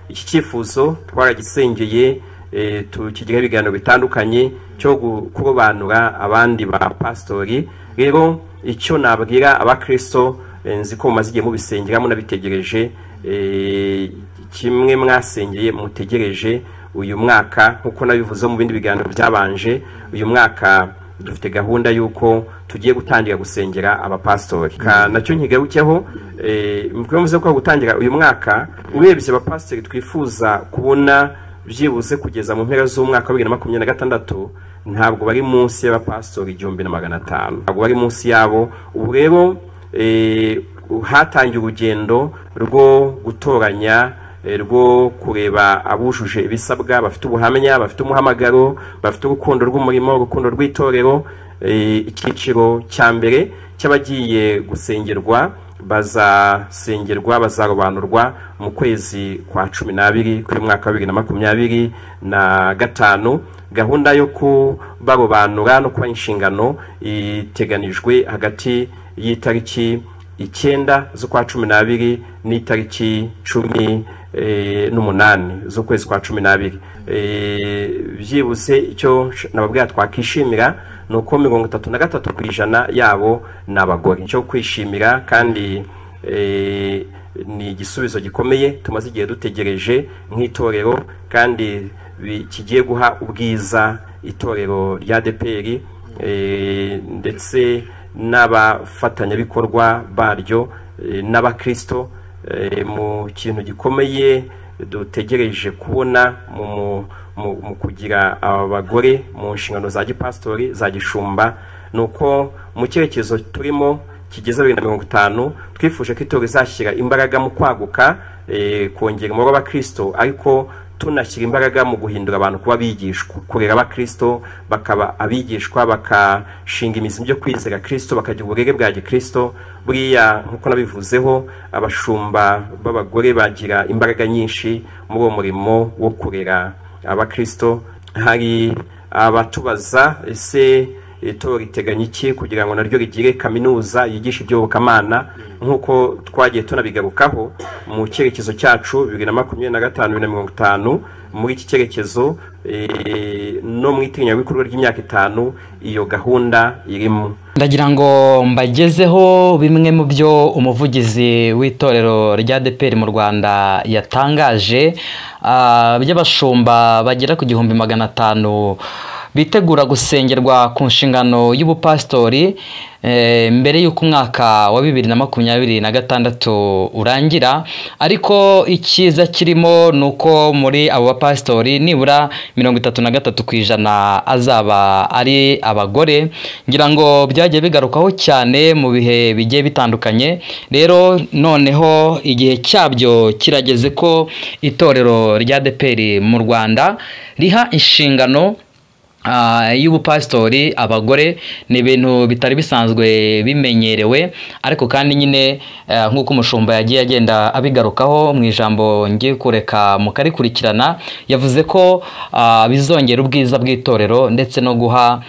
iki cyifuzo twaragisengeye tukigira ibiganiro bitandukanye cyo kurobanura abandi ba pastori. Rero icyo nabwira abakristo nzi ko mumazigiye mu bisengera munabitegereje kimwe mwasengeye mutegereje uyu mwaka nkuko nabivuze mu bindi biganiro byabanje. Uyu mwaka dufite gahunda yuko tugiye gutangira gusengera abapastori nacyo nkigarukeho mvuze ko gutangira uyu mwaka urebye abapastori twifuza kubona byibuze kugeza mu mpera z'umwaka wa 2026 ntabwo bari munsi y'abapastori 1500, ntabwo bari munsi yabo. Ubu rero hatangiye urugendo rwo gutoranya rwo kureba abujuje ibisabwa, bafite ubuhamya, bafite umuhamagaro, bafite urukundo rw'umurimo, urukundo rw'itorero. Icyiciro cya mbere cy'abagiye gusengerwa bazasengerwa bazarobanurwa mu kwezi kwa 12 kuri mwaka wa 2025. Gahunda yo kubarobanura no kuba inshingano iteganijwe hagati y'itariki 9 z'ukwa 12 n'itariki 18 z'ukwezi kwa 12. Byibuze icyo nababwira twakishimira nuko 33% yabo nabagore. Cyo kwishimira kandi ni igisubizo gikomeye tumaze igihe dutegereje nk'itorero kandi kigiye guha ubwiza itorero rya ADEPR ndetse n'abafatanyabikorwa baryo n'abakristo mu kintu gikomeye dutegereje kubona mu kugira abagore mu nshingano za gipastori za gishumba. Nuko mu cyerekezo turimo kigeze 2050 twifuje ko itorero izashyira imbaraga mu kwaguka kongera umubare w'abakristo, ariko tunashyira imbaraga mu guhindura abantu kuba bigishwa, kurera abakristo bakaba abigishwa, bakashinga imizi byo kwizera Kristo, bakagira uburere bwa gikristo. Buriya nkuko nabivuzeho abashumba b'abagore bagira imbaraga nyinshi muri uwo murimo wo kurera abakristo. Hari abatubaza ese itorero riteganya iki kugira ngo naryo rigire kaminuza yigisha iby'ubukamana nkuko twagiye tunabigarukaho mu cyerekezo cyacu 2025 muri iki cyerekezo no mu itinyabikorwa ry'imyaka 5 iyo gahunda irimo. Ndagira ngo mbagezeho bimwe mu byo umuvugizi w'itorero rya ADEPR mu Rwanda yatangaje by'abashumba bagera ku 1500 bitegura gusengerwa ku nshingano y'ubupastori mbere y'uko umwaka wa 2026 urangira. Ariko ikiza kirimo nuko muri abo bapastori nibura 33% azaba ari abagore. Ngira ngo byagiye bigarukaho cyane mu bihe bigiye bitandukanye. Rero noneho igihe cyabyo kirageze ko itorero rya ADEPR mu Rwanda riha inshingano y'ubupastori abagore. Ni ibintu bitari bisanzwe bimenyerewe, ariko kandi nyine nk'uko umushumba yagiye agenda abigarukaho mu ijambo ngiye kureka mukarikurikirana, yavuze ko bizongera ubwiza bw'itorero ndetse no guha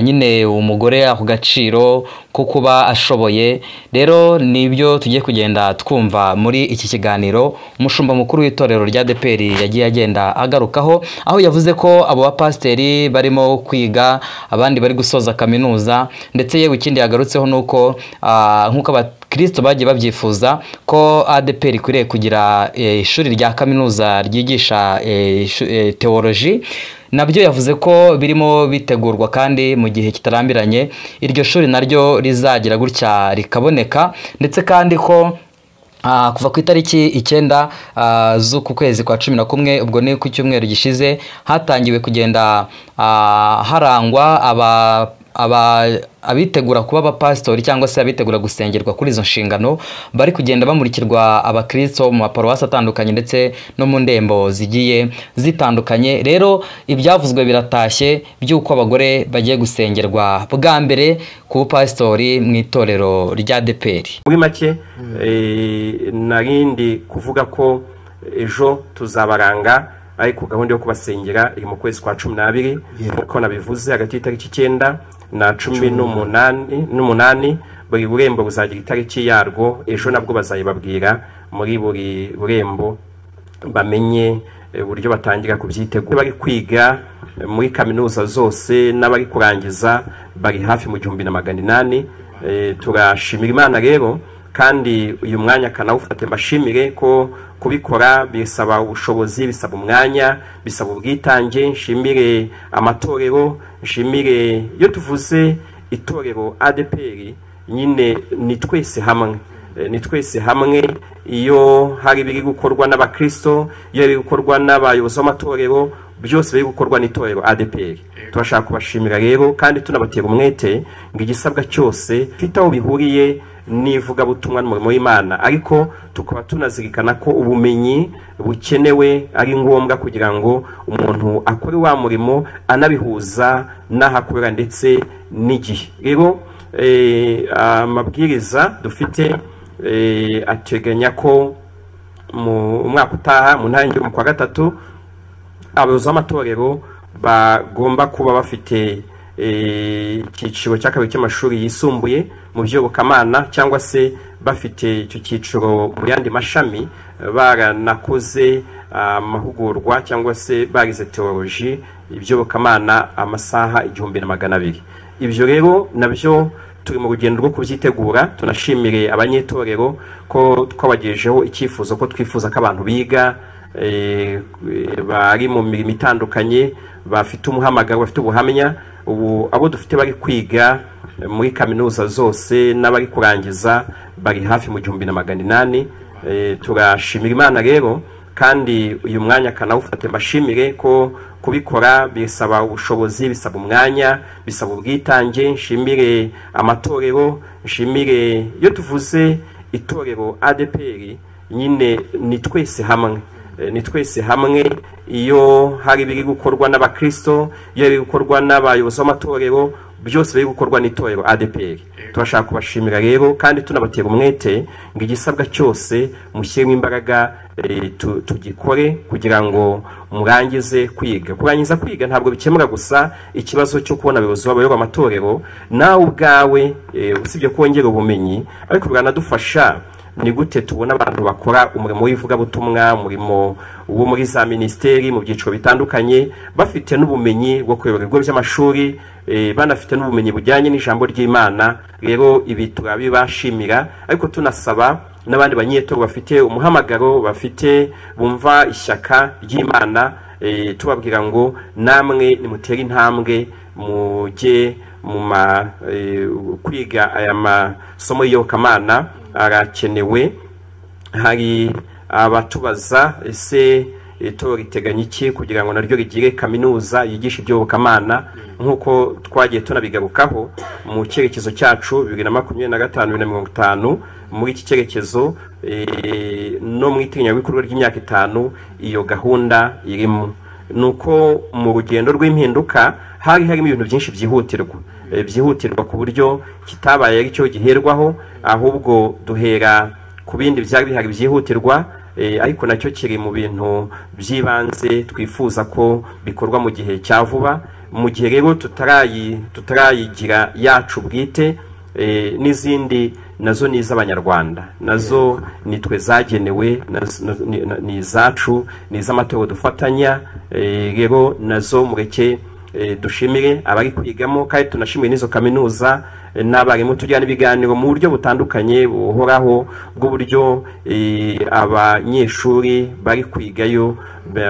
nyine umugore ako gaciro ko kuba ashoboye. Rero nibyo tugiye kugenda twumva muri iki kiganiro umushumba mukuru w'itorero rya ADEPR yagiye agenda agarukaho, aho yavuze ko abo bapasteri barimo kwiga, abandi bari gusoza kaminuza, ndetse yewe ikindi yagarutseho nuko nkuko abakristo bagiye babyifuza ko ADEPR ikwiriye kugira ishuri rya kaminuza ryigisha theology. Nabyo yavuze ko birimo bitegurwa kandi mu gihe kitarambiranye iryo shuri naryo rizagira gutya rikaboneka, ndetse kandi ko kuva ku itariki 9 z'uku kwezi kwa 11 ubwo ni ku cyumweru gishize hatangiwe kugenda harangwa abitegura kuba abapastori cyangwa se abitegura gusengerwa kuri izo nshingano. Bari kugenda bamurikirwa abakristo mu maparuwasi atandukanye ndetse no mu ndembo zigiye zitandukanye. Rero ibyavuzwe biratashye by'uko abagore bagiye gusengerwa bwa mbere ku bupastori mu itorero rya ADEPR. Muri make narindi kuvuga ko ejo tuzabaranga, ariko gahunda yo kubasengera iri mu kwezi kwa 12 nkuko nabivuze hagati y'itariki 9 na 18 buri burembo buzagira itariki yarwo. Ejo nabwo bazayibabwira muri buri burembo bamenye uburyo batangira kubyitegura. Bari kwiga muri kaminuza zose n'abari kurangiza bari hafi mu 1800. Turashimira Imana rero, kandi uyu mwanya kanawufate mbashimire ko kubikora bisaba ubushobozi, bisaba umwanya, bisaba ubwitange. Nshimire amatorero, nshimire iyo tuvuze itorero ADPR nyine ni twese hamwe, ni twese hamwe. Iyo hari biri gukorwa n'abakristo, iyo biri gukorwa n'abayobozi b'amatorero, byose biri gukorwa n'itorero ADPR. Turashaka kubashimira rero, kandi tunabatera umwete ngo igisabwa cyose fite aho bihuriye nivuga butumwa n'umurimo w'Imana, ariko tukaba tunazirikana ko ubumenyi bukenewe ari ngombwa kugira ngo umuntu akore wa murimo anabihuza n'ahakorera ndetse n'igihe. Rero amabwiriza dufite ateganya ko mu mwaka utaha mu ntangiriro mu kwa gatatu abayobozi b'amatorero bagomba kuba bafite icyiciro cya kabiri cy'amashuri yisumbuye mu by'iyobokamana, cyangwa se bafite icyo cyiciro mu yandi mashami, baranakoze amahugurwa cyangwa se barize teoloji, iby'iyobokamana amasaha 1200. Ibyo rero nabyo turi mu rugendo rwo kubyitegura. Tunashimire abanyetorero ko twabagejeho icyifuzo ko twifuza ko abantu biga bari mu mirimo itandukanye, bafite umuhamagaro, bafite ubuhamya. Ubu abo dufite bari kwiga muri kaminuza zose n'abari kurangiza bari hafi mu 1800. Turashimira Imana rero, kandi uyu mwanya kanawufate mbashimire ko kubikora bisaba ubushobozi, bisaba umwanya, bisaba ubwitange. Nshimire amatorero, nshimire iyo tuvuze itorero ADPR nyine ni twese hamwe, ni twese hamwe. Iyo hari biri gukorwa n'abakristo, iyo biri gukorwa n'abayobozi b'amatorero, byose biri gukorwa n'itorero ADPR. Turashaka kubashimira rero, kandi tunabatera umwete ngo igisabwa cyose mushyiremo imbaraga tugikore kugira ngo murangize kwiga. Kurangiza kwiga ntabwo bikemura gusa ikibazo cyo kubona abayobozi b'abayobora amatorero, nawe ubwawe usibye kongera ubumenyi, ariko biranadufasha ni gute tubona abantu bakora umurimo w'ivugabutumwa, umurimo wo muri za ministeri mu byiciro bitandukanye, bafite n'ubumenyi bwo kuyobora ibigo by'amashuri, banafite n'ubumenyi bujyanye n'ijambo ry'Imana. Rero ibi turabibashimira, ariko tunasaba n'abandi banyetorero bafite umuhamagaro, bafite bumva ishyaka ry'Imana, tubabwira ngo namwe nimutere intambwe mujye mu kwiga aya masomo y'iyobokamana. Arakenewe. Hari abatubaza ese itorero riteganya iki kugira ngo naryo rigire kaminuza yigisha iby'iyobokamana, nk'uko twagiye tunabigarukaho mu cyerekezo cyacu 2025-2050. Muri iki cyerekezo no mu iteganyabikorwa ry'imyaka 5 iyo gahunda irimo. Nuko mu rugendo rw'impinduka harimo ibintu byinshi byihutirwa ku buryo kitabaye ari cyo giherwaho, ahubwo duhera ku bindi byari bihari byihutirwa, ariko nacyo kiri mu bintu by'ibanze twifuza ko bikorwa mu gihe cya vuba. Mu gihe rero tutarayigira yacu bwite, n'izindi nazo ni iz'abanyarwanda, nazo nitwe zagenewe, ni izacu, ni iz'amatorero dufatanya. Rero nazo mureke dushimire abari kwigamo, kandi tunashimire n'izo kaminuza n'abarimu. Tujyana ibiganiro mu buryo butandukanye buhoraho bw'uburyo abanyeshuri bari kwigayo,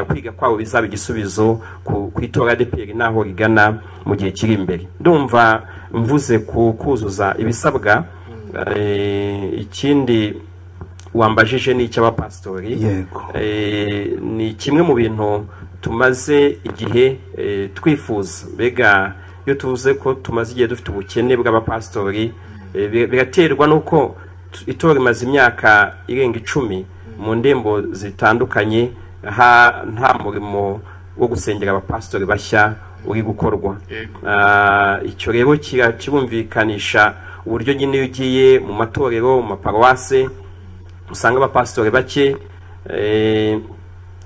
kwiga kwabo bizaba igisubizo ku itora ADPR naho rigana mu gihe kiri imbere. Ndumva mvuze kuzuza ibisabwa. Ikindi wambajije ni icy'abapastori. Ni kimwe mu bintu tumaze igihe twifuza. Mbega iyo tuvuze ko tumaze igihe dufite ubukene bw'abapastori, biraterwa nuko itorero rimaze imyaka irenga 10 mu ndembo zitandukanye, nta murimo wo gusengera abapastori bashya uri gukorwa. Icyo rero kirumvikanisha uburyo nyine iyo ugiye mu matorero, mu maparuwase, usanga abapastori bake,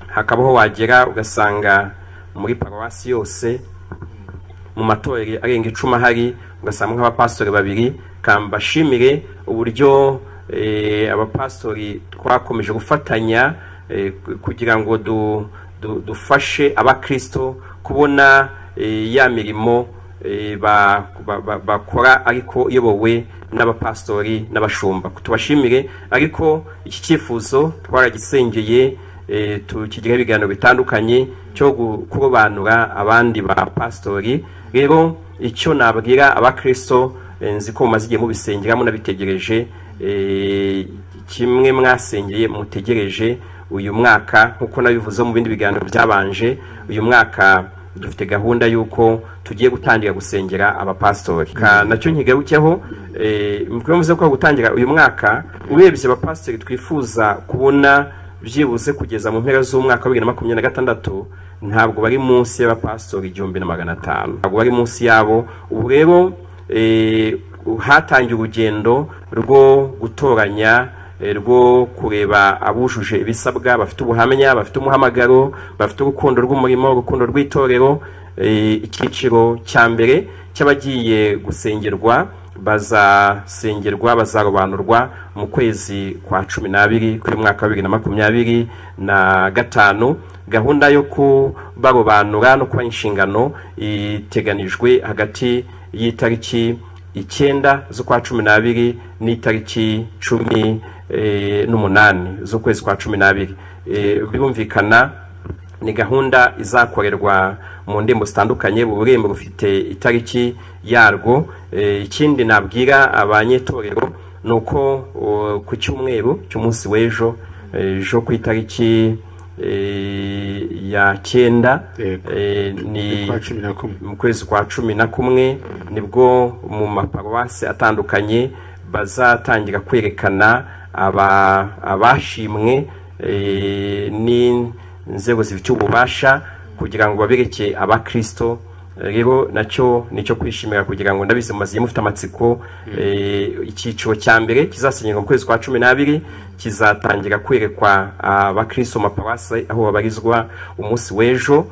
hakabaho wagera ugasanga muri paruwasi yose mu matorero arenga 10 ahari ugasanga nk'abapastori 2. Kambashimire uburyo abapastori twakomeje gufatanya kugira ngo dufashe abakristo kubona ya mirimo bakora ariko iyobowe n'abapastori n'abashumba. Tubashimire, ariko iki cyifuzo twaragisengeye tukigira ibiganiro bitandukanye cyo kurobanura abandi ba pastori. Rero icyo nabwira abakristo, nzi ko mumaze igihe mubisengeramo nabitegereje, kimwe mwasengeye mutegereje uyu mwaka, nkuko nabivuze mu bindi biganiro byabanje. Uyu mwaka dufite gahunda yuko tugiye gutangira gusengera abapastori. Nacyo nkigarukeho, mvuze ko gutangira uyu mwaka, urebye abapastori twifuza kubona byibuze kugeza mu mpera z'umwaka wa 2026, ntabwo bari munsi y'abapastori 1500, ntabwo bari munsi yabo. Ubu rero hatangiye urugendo rwo gutoranya, rwo kureba abujuje ibisabwa, bafite ubuhamya, bafite umuhamagaro, bafite urukundo rw'umurimo, urukundo rw'itorero. Icyiciro cya mbere cy'abagiye gusengerwa bazasengerwa, bazarobanurwa mu kwezi kwa 12 kuri mwaka wa 2025. Gahunda yo kubarobanura no kuba inshingano iteganijwe hagati y'itariki 9 z'ukwa 12 n'itariki 18 z'ukwezi kwa 12. Birumvikana ni gahunda izakorerwa mu ndembo zitandukanye. Burembo bufite itariki yarwo. Ikindi nabwira abanyetorero nuko ku cyumweru cy'umunsi w'ejo ku itariki ya 9 ni mu kwezi kwa 11 nibwo mu maparuwasi atandukanye bazatangira kwerekana abashimwe n'inzego zifite ububasha kugira ngo babereke abakristo. Rero nacyo nicyo kwishimira, kugira ngo ndabize mumaziye mufite amatsiko. Icyiciro cya mbere kizasenyerwa mu kwezi kwa 12 kizatangira kwerekwa abakristo maparuwasi aho babarizwa umunsi w'ejo.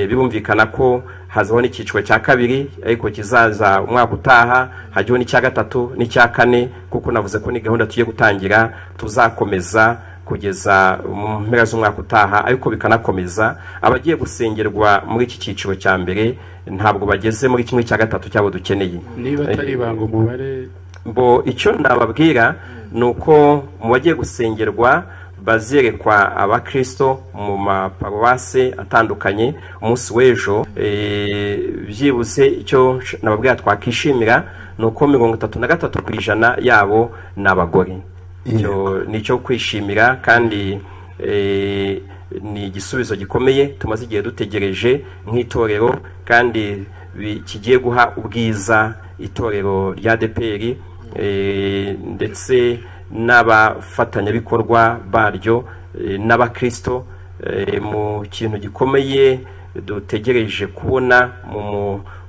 Birumvikana ko hazaho n'icyiciro cya kabiri, ariko kizaza umwaka utaha. Hajyaho n'icya gatatu n'icya kane, kuko navuze ko ni gahunda tugiye gutangira tuzakomeza kugeza mu mpera z'umwaka utaha, ariko bikanakomeza. Abagiye gusengerwa muri iki cyiciro cya mbere ntabwo bageze muri kimwe cya gatatu cyabo dukeneye. Niba atari banga umubare, icyo nababwira nuko mu bagiye gusengerwa bazerekwa abakristo mu maparuwasi atandukanye umunsi w'ejo. Byibuze icyo nababwira twakishimira nuko 33% yabo n'abagore. Nicyo kwishimira, kandi ni igisubizo gikomeye tumaze igihe dutegereje nk'itorero, kandi kigiye guha ubwiza itorero rya ADEPR ndetse n'abafatanyabikorwa baryo n'abakristo. Mu kintu gikomeye dutegereje kubona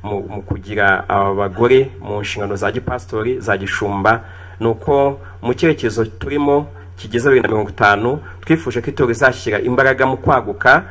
mu kugira abagore mu nshingano za gipastori, za gishumba, nuko mu cyerekezo turimo kigeza 2050 twifuje ko itorero izashyira imbaraga mu kwaguka,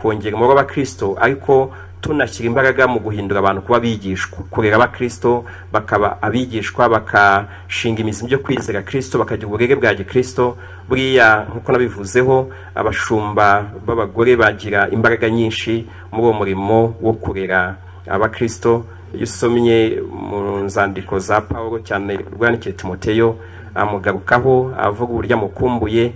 kongera umubare w'abakristo, ariko tunashyira imbaraga mu guhindura abantu kuba bigishwa, kurera abakristo bakaba abigishwa, bakashinga imizi byo kwizera Kristo, bakagira uburere bwa gikristo. Buriya nkuko nabivuzeho, abashumba b'abagore bagira imbaraga nyinshi muri uwo murimo wo kurera abakristo. Iyo usomye mu nzandiko za Paulo, cyane rwandikiye Timoteyo, amugarukaho avuga uburyo amukumbuye,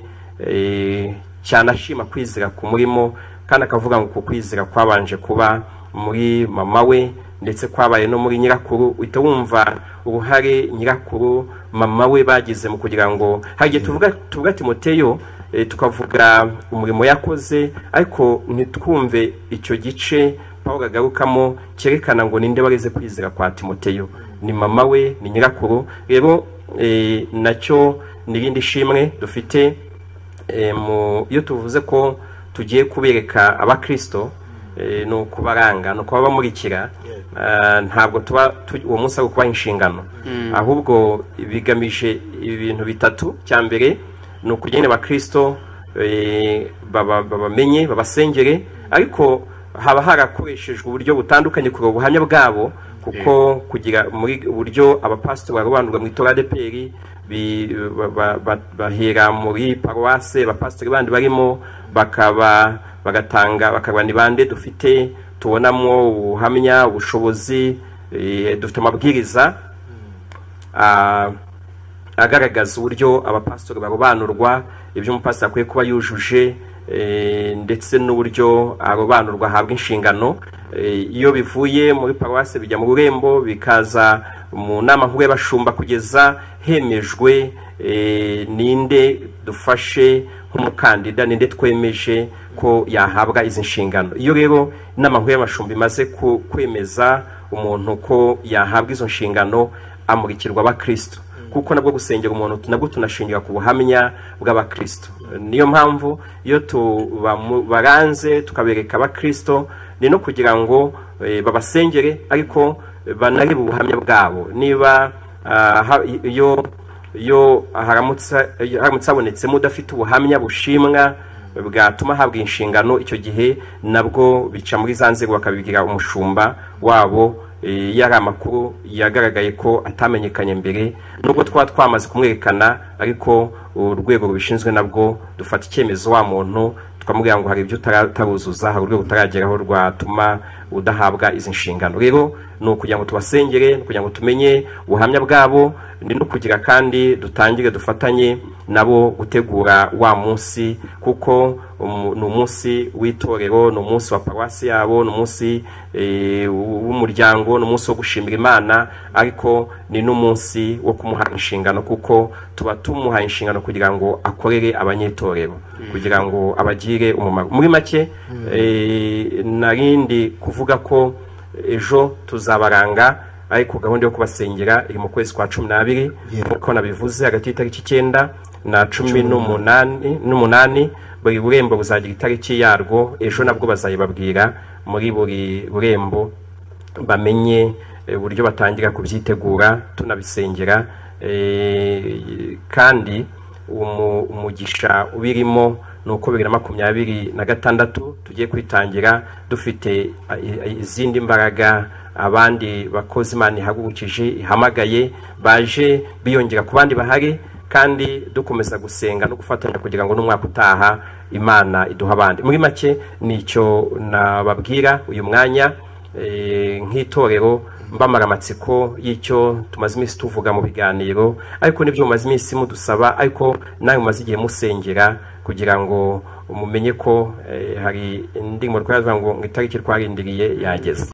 cyane ashima kwizera ku murimo, kandi akavuga ngo ku kwizera kwabanje kuba muri mama we, ndetse kwabaye no muri nyirakuru. Uhita wumva uruhare nyirakuru, mama we bagize mu kugira ngo hagiye tuvuga Timoteyo, tukavuga umurimo yakoze, ariko ntitwumve icyo gice Paulo agarukamo cyerekana ngo ninde bageze kwizera kwa Timoteyo. Ni mama we, ni nyirakuru. Rero nacyo nirindi shimwe dufite. Iyo tuvuze ko tugiye kubereka abakristo, no kubaranga, no kuba bamurikira, ntabwo tuba uwo munsi ari kuba inshingano, ahubwo bigamije ibintu bitatu. Cya mbere ni ukugenda abakristo babamenye, babasengere, ariko haba harakoreshejwe uburyo butandukanye ku buhamya bwabo, kuko kugira muri uburyo abapastor barobanurwa mu itorero ADEPR bahera muri paruwase abapasitori bandi barimo bagatanga ni bande dufite tubonamo ubuhamya ubushobozi dufite amabwiriza agaragaza uburyo abapasitori barobanurwa ibyo umupasitori akwiye kuba yujuje ndetse n'uburyo arobanurwa ahabwa inshingano iyo bivuye muri paruwase bijya mu rurembo bikaza mu nama nkuru y'abashumba kugeza hemejwe ninde dufashe nk'umukandida ninde twemeje ko yahabwa izi nshingano. Iyo rero inama nkuru y'abashumba imaze kwemeza umuntu ko yahabwa izo nshingano amurikirwa abakristo kuko nabwo gusengera umuntu nabwo tunashingira ku buhamya bw'abakristo. Niyo mpamvu iyo baranze tukabereka abakristo ni no kugira ngo babasengere ariko banarebe ubuhamya bwabo niba iyo haramutse habonetsemo udafite ubuhamya bushimwa bwatuma ahabwa inshingano icyo gihe nabwo bica muri za nzego bakabigira umushumba wabo yari amakuru yagaragaye ko atamenyekanye mbere nubwo twamaze kumwerekana ariko urwego rubishinzwe nabwo dufata icyemezo wa muntu tukamubwira ngo hari ibyo utaruzuza hari urwego utarageraho rwatuma udahabwa izi nshingano. Rero ni ukugira ngo tubasengere kugira ngo tumenye ubuhamya bwabo ni no kugira kandi dutangire dufatanye nabo gutegura wa munsi kuko ni umunsi w'itorero ni umunsi wa paruwasi yabo ni umunsi w'umuryango ni umunsi wo gushimira Imana ariko ni n'umunsi wo kumuha inshingano kuko tuba tumuha inshingano kugira ngo akorere abanyetorero kugira ngo abagire umumaro. Muri make narindi kuvuga ko ejo tuzabaranga ariko gahunda yo kubasengera iri mu kwezi kwa 12 nkuko nabivuze hagati y'itariki 9 na 18 buri burembo buzagira itariki yarwo ejo nabwo bazayibabwira muri buri burembo bamenye uburyo batangira kubyitegura tunabisengera kandi umugisha ubirimo nuko 2026 tugiye kwitangira dufite izindi mbaraga abandi bakozi Imana ihagurukije ihamagaye baje biyongera ku bandi bahari kandi dukomeza gusenga no gufatanya kugira ngo n'umwaka utaha Imana iduha abandi. Muri make nicyo nababwira uyu mwanya nk'itorero mbamara amatsiko y'icyo tumaze iminsi tuvuga mu biganiro ariko nibyo mumaze iminsi mudusaba ariko nawe mumaze igihe musengera kugira ngo mumenye ko hari indi mu rwaza ngo itariki twarindiriye yageze.